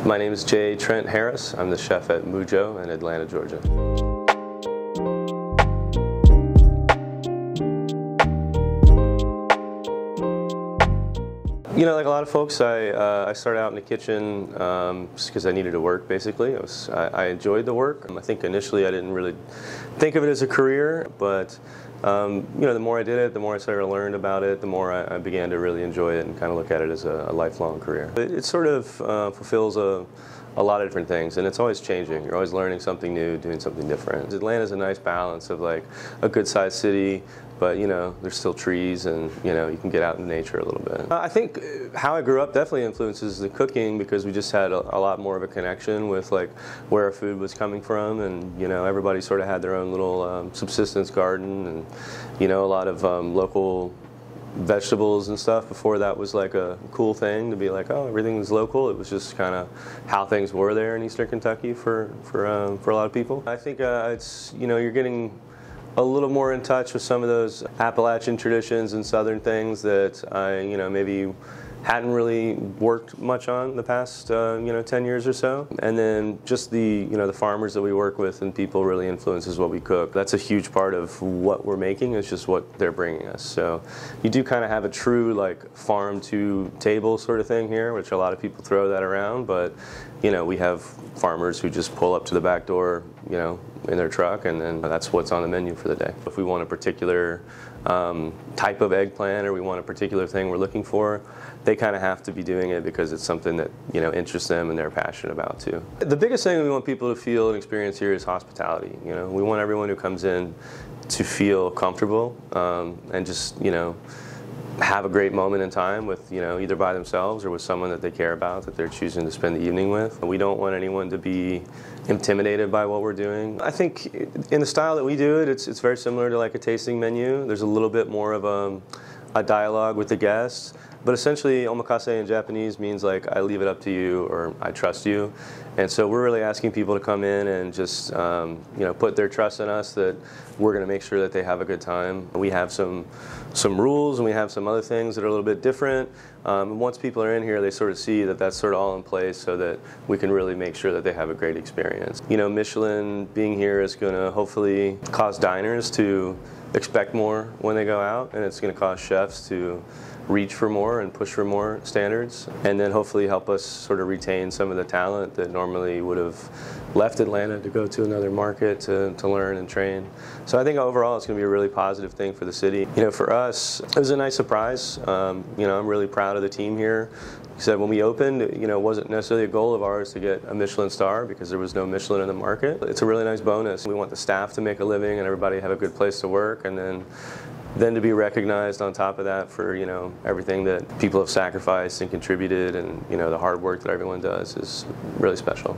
My name is Trent Harris. I'm the chef at Mujō in Atlanta, Georgia. You know, like a lot of folks, I started out in the kitchen just because I needed to work, basically. I enjoyed the work. I think initially I didn't really think of it as a career, but you know, the more I did it, the more I started to learn about it, the more I began to really enjoy it and kind of look at it as a lifelong career. It sort of fulfills a lot of different things, and it's always changing. You're always learning something new, doing something different. Atlanta's a nice balance of like a good-sized city, but you know, there's still trees, and you know, you can get out in nature a little bit. I think how I grew up definitely influences the cooking, because we just had a lot more of a connection with like where our food was coming from, and you know, everybody sort of had their own little subsistence garden, and you know, a lot of local vegetables and stuff. Before that was like a cool thing to be like, oh, everything was local. It was just kind of how things were there in Eastern Kentucky for a lot of people. I think it's, you know, you're getting a little more in touch with some of those Appalachian traditions and Southern things that I, you know, maybe hadn't really worked much on the past, you know, 10 years or so. And then just the, you know, the farmers that we work with and people really influences what we cook. That's a huge part of what we're making, is just what they're bringing us. So you do kind of have a true like farm to table sort of thing here, which a lot of people throw that around, but you know, we have farmers who just pull up to the back door, you know, in their truck, and then that's what's on the menu for the day. If we want a particular type of eggplant, or we want a particular thing we're looking for, they kind of have to be doing it because it's something that, you know, interests them and they're passionate about too. The biggest thing we want people to feel and experience here is hospitality. You know, we want everyone who comes in to feel comfortable and just, you know, have a great moment in time with, you know, either by themselves or with someone that they care about, that they're choosing to spend the evening with. We don't want anyone to be intimidated by what we're doing. I think in the style that we do it, it's very similar to like a tasting menu. There's a little bit more of a dialogue with the guests. But essentially, omakase in Japanese means like I leave it up to you, or I trust you. And so we're really asking people to come in and just you know, put their trust in us that we're going to make sure that they have a good time. We have some rules, and we have some other things that are a little bit different. And once people are in here, they sort of see that that's sort of all in place, so that we can really make sure that they have a great experience. You know, Michelin being here is going to hopefully cause diners to expect more when they go out, and it's going to cause chefs to reach for more and push for more standards, and then hopefully help us sort of retain some of the talent that normally would have left Atlanta to go to another market to learn and train. So I think overall it's going to be a really positive thing for the city. You know, for us, it was a nice surprise. You know, I'm really proud of the team here. Like I said, when we opened, you know, it wasn't necessarily a goal of ours to get a Michelin-Star, because there was no Michelin in the market. It's a really nice bonus. We want the staff to make a living and everybody have a good place to work, and then to be recognized on top of that for, you know, everything that people have sacrificed and contributed, and, you know, the hard work that everyone does is really special.